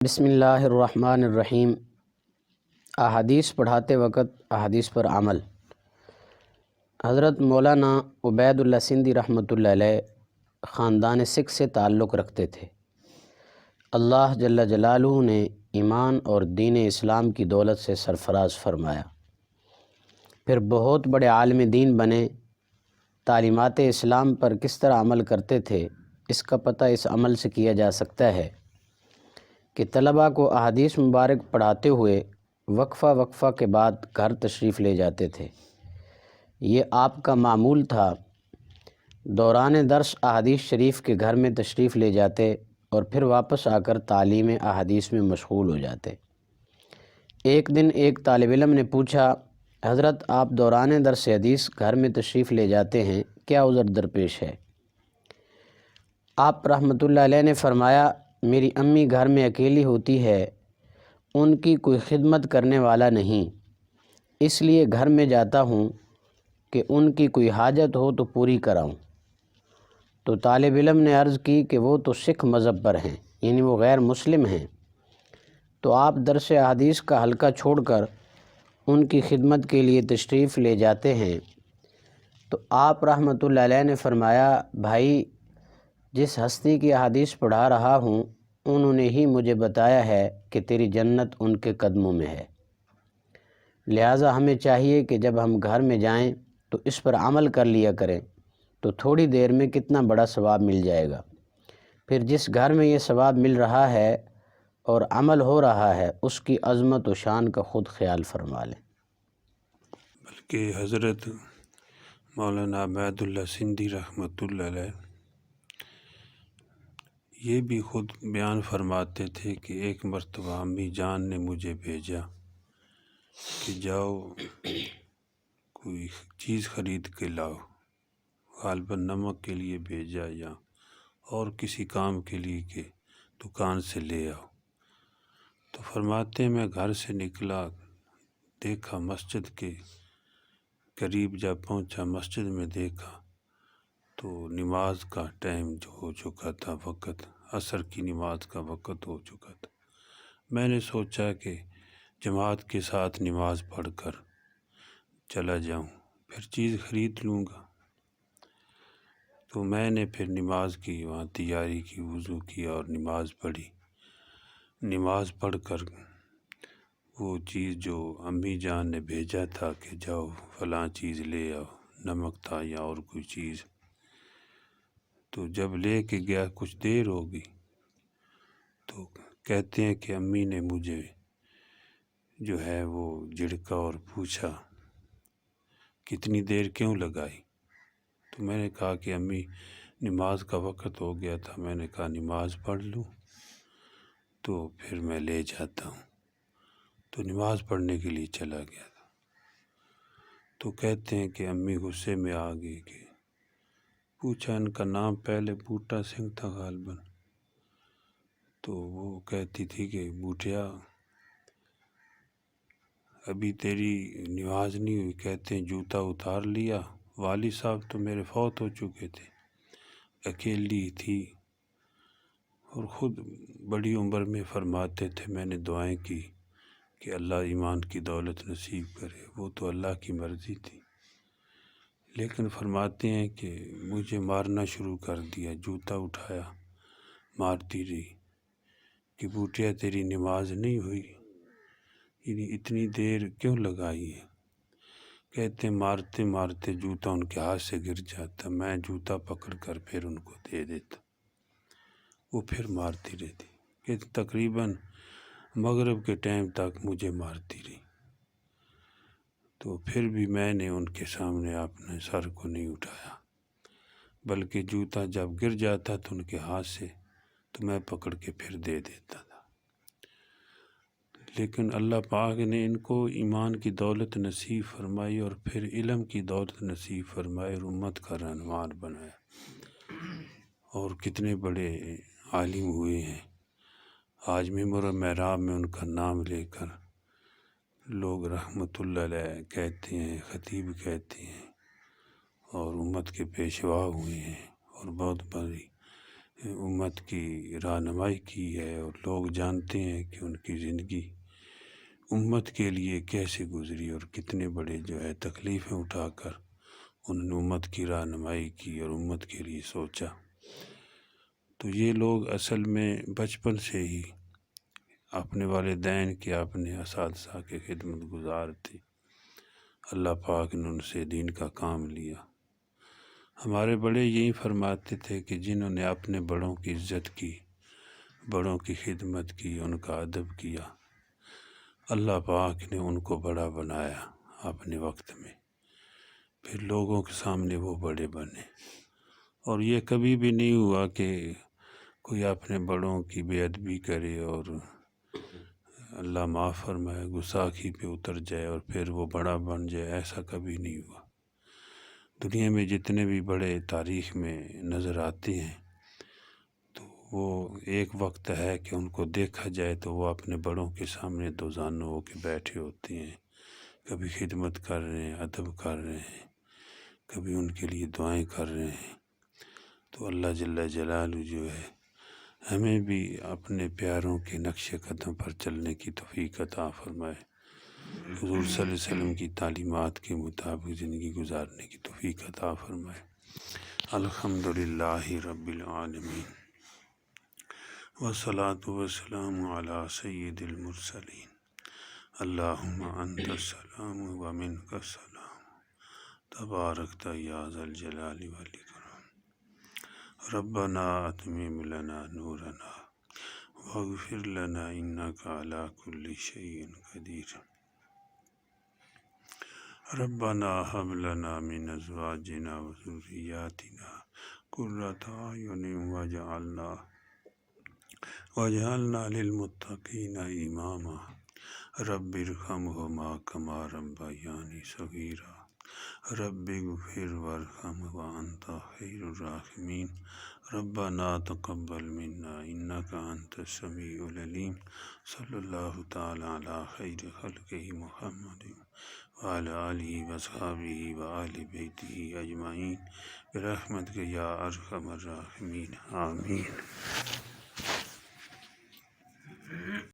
بسم اللہ الرحمن الرحیم۔ احادیث پڑھاتے وقت احادیث پر عمل۔ حضرت مولانا عبید اللہ سندھی رحمۃ اللہ علیہ خاندان سکھ سے تعلق رکھتے تھے۔ اللہ جل جلالہ نے ایمان اور دین اسلام کی دولت سے سرفراز فرمایا، پھر بہت بڑے عالم دین بنے۔ تعلیمات اسلام پر کس طرح عمل کرتے تھے، اس کا پتہ اس عمل سے کیا جا سکتا ہے کہ طلباء کو احادیث مبارک پڑھاتے ہوئے وقفہ کے بعد گھر تشریف لے جاتے تھے۔ یہ آپ کا معمول تھا۔ دوران درس احادیث شریف کے گھر میں تشریف لے جاتے اور پھر واپس آ کر تعلیم احادیث میں مشغول ہو جاتے۔ ایک دن ایک طالب علم نے پوچھا، حضرت آپ دوران درس حدیث گھر میں تشریف لے جاتے ہیں، کیا عذر درپیش ہے؟ آپ رحمۃ اللہ علیہ نے فرمایا، میری امی گھر میں اکیلی ہوتی ہے، ان کی کوئی خدمت کرنے والا نہیں، اس لیے گھر میں جاتا ہوں کہ ان کی کوئی حاجت ہو تو پوری کراؤں۔ تو طالب علم نے عرض کی کہ وہ تو سکھ مذہب پر ہیں، یعنی وہ غیر مسلم ہیں، تو آپ درس احادیث کا حلقہ چھوڑ کر ان کی خدمت کے لیے تشریف لے جاتے ہیں؟ تو آپ رحمۃ اللہ علیہ نے فرمایا، بھائی جس ہستی کی احادیث پڑھا رہا ہوں انہوں نے ہی مجھے بتایا ہے کہ تیری جنت ان کے قدموں میں ہے، لہٰذا ہمیں چاہیے کہ جب ہم گھر میں جائیں تو اس پر عمل کر لیا کریں، تو تھوڑی دیر میں کتنا بڑا ثواب مل جائے گا۔ پھر جس گھر میں یہ ثواب مل رہا ہے اور عمل ہو رہا ہے، اس کی عظمت و شان کا خود خیال فرما لیں۔ بلکہ حضرت مولانا عبید اللہ سندھی رحمۃ اللہ علیہ یہ بھی خود بیان فرماتے تھے کہ ایک مرتبہ امی جان نے مجھے بھیجا کہ جاؤ کوئی چیز خرید کے لاؤ، غالباً نمک کے لیے بھیجا یا اور کسی کام کے لیے کہ دکان سے لے آؤ۔ تو فرماتے میں گھر سے نکلا، دیکھا مسجد کے قریب جب پہنچا، مسجد میں دیکھا تو نماز کا ٹائم جو ہو چکا تھا، وقت عصر کی نماز کا وقت ہو چکا تھا۔ میں نے سوچا کہ جماعت کے ساتھ نماز پڑھ کر چلا جاؤں، پھر چیز خرید لوں گا۔ تو میں نے پھر نماز کی وہاں تیاری کی، وضو کیا اور نماز پڑھی۔ نماز پڑھ کر وہ چیز جو امی جان نے بھیجا تھا کہ جاؤ فلاں چیز لے آؤ، نمک تھا یا اور کوئی چیز، تو جب لے کے گیا کچھ دیر ہو گئی، تو کہتے ہیں کہ امی نے مجھے جو ہے وہ جھڑکا اور پوچھا کتنی دیر کیوں لگائی؟ تو میں نے کہا کہ امی نماز کا وقت ہو گیا تھا، میں نے کہا نماز پڑھ لوں تو پھر میں لے جاتا ہوں، تو نماز پڑھنے کے لیے چلا گیا تھا۔ تو کہتے ہیں کہ امی غصے میں آ گئی کہ پوچھا، ان کا نام پہلے بوٹا سنگھ تھا غالباً، تو وہ کہتی تھی کہ بوٹیا ابھی تیری نماز نہیں ہوئی، کہتے ہیں جوتا اتار لیا، والد صاحب تو میرے فوت ہو چکے تھے، اکیلی تھی اور خود بڑی عمر میں فرماتے تھے میں نے دعائیں کی کہ اللہ ایمان کی دولت نصیب کرے، وہ تو اللہ کی مرضی تھی، لیکن فرماتے ہیں کہ مجھے مارنا شروع کر دیا، جوتا اٹھایا مارتی رہی کہ بوٹیا تیری نماز نہیں ہوئی، یعنی اتنی دیر کیوں لگائی ہے؟ کہتے ہیں مارتے مارتے جوتا ان کے ہاتھ سے گر جاتا، میں جوتا پکڑ کر پھر ان کو دے دیتا، وہ پھر مارتی رہتی کہ تقریباً مغرب کے ٹائم تک مجھے مارتی رہی۔ تو پھر بھی میں نے ان کے سامنے اپنے سر کو نہیں اٹھایا، بلکہ جوتا جب گر جاتا تو ان کے ہاتھ سے تو میں پکڑ کے پھر دے دیتا تھا۔ لیکن اللہ پاک نے ان کو ایمان کی دولت نصیب فرمائی اور پھر علم کی دولت نصیب فرمائی اور امت کا رہنما بنایا، اور کتنے بڑے عالم ہوئے ہیں۔ آج ممبر و محراب میں ان کا نام لے کر لوگ رحمت اللہ علیہ کہتے ہیں، خطیب کہتے ہیں، اور امت کے پیشوا ہوئے ہیں اور بہت بڑی امت کی رہنمائی کی ہے، اور لوگ جانتے ہیں کہ ان کی زندگی امت کے لیے کیسے گزری اور کتنے بڑے جو ہے تکلیفیں اٹھا کر انہوں نے امت کی رہنمائی کی اور امت کے لیے سوچا۔ تو یہ لوگ اصل میں بچپن سے ہی اپنے والدین کے، اپنے اساتذہ کے خدمت گزار تھے۔ اللہ پاک نے ان سے دین کا کام لیا۔ ہمارے بڑے یہی فرماتے تھے کہ جنہوں نے اپنے بڑوں کی عزت کی، بڑوں کی خدمت کی، ان کا ادب کیا، اللہ پاک نے ان کو بڑا بنایا اپنے وقت میں، پھر لوگوں کے سامنے وہ بڑے بنے۔ اور یہ کبھی بھی نہیں ہوا کہ کوئی اپنے بڑوں کی بے ادبی کرے اور اللہ معاف فرمائے گستاخی پہ اتر جائے اور پھر وہ بڑا بن جائے، ایسا کبھی نہیں ہوا۔ دنیا میں جتنے بھی بڑے تاریخ میں نظر آتے ہیں تو وہ ایک وقت ہے کہ ان کو دیکھا جائے تو وہ اپنے بڑوں کے سامنے دو زانو ہو کے بیٹھے ہوتے ہیں، کبھی خدمت کر رہے ہیں، ادب کر رہے ہیں، کبھی ان کے لیے دعائیں کر رہے ہیں۔ تو اللہ جل جلالہ جو ہے ہمیں بھی اپنے پیاروں کے نقش قدم پر چلنے کی توفیق عطا فرمائے، حضور صلی اللہ علیہ وسلم کی تعلیمات کے مطابق زندگی گزارنے کی توفیق عطا فرمائے۔ الحمدللہ رب العالمین، والصلاة والسلام علی سید المرسلین، اللہم انت السلام ومنک السلام، تبارکت یا ذا الجلال والاکرام۔ ربنا اتمم لنا نورنا واغفر لنا انک علی کل شیء قدیر۔ ربنا هب لنا من ازواجنا وذریاتنا قرۃ اعین واجعلنا للمتقین اماما۔ رب ارحمہما کما ربیانی صغیرا۔ رب اغفر وارحم وانت خیر الراحمین۔ ربنا تقبل منا انک انت السمیع العلیم۔ صلی اللہ تعالی علی خیر خلقہ محمد وعلی آلہ واصحابہ وآل بیتہ اجمعین برحمتک یا ارحم الراحمین، آمین۔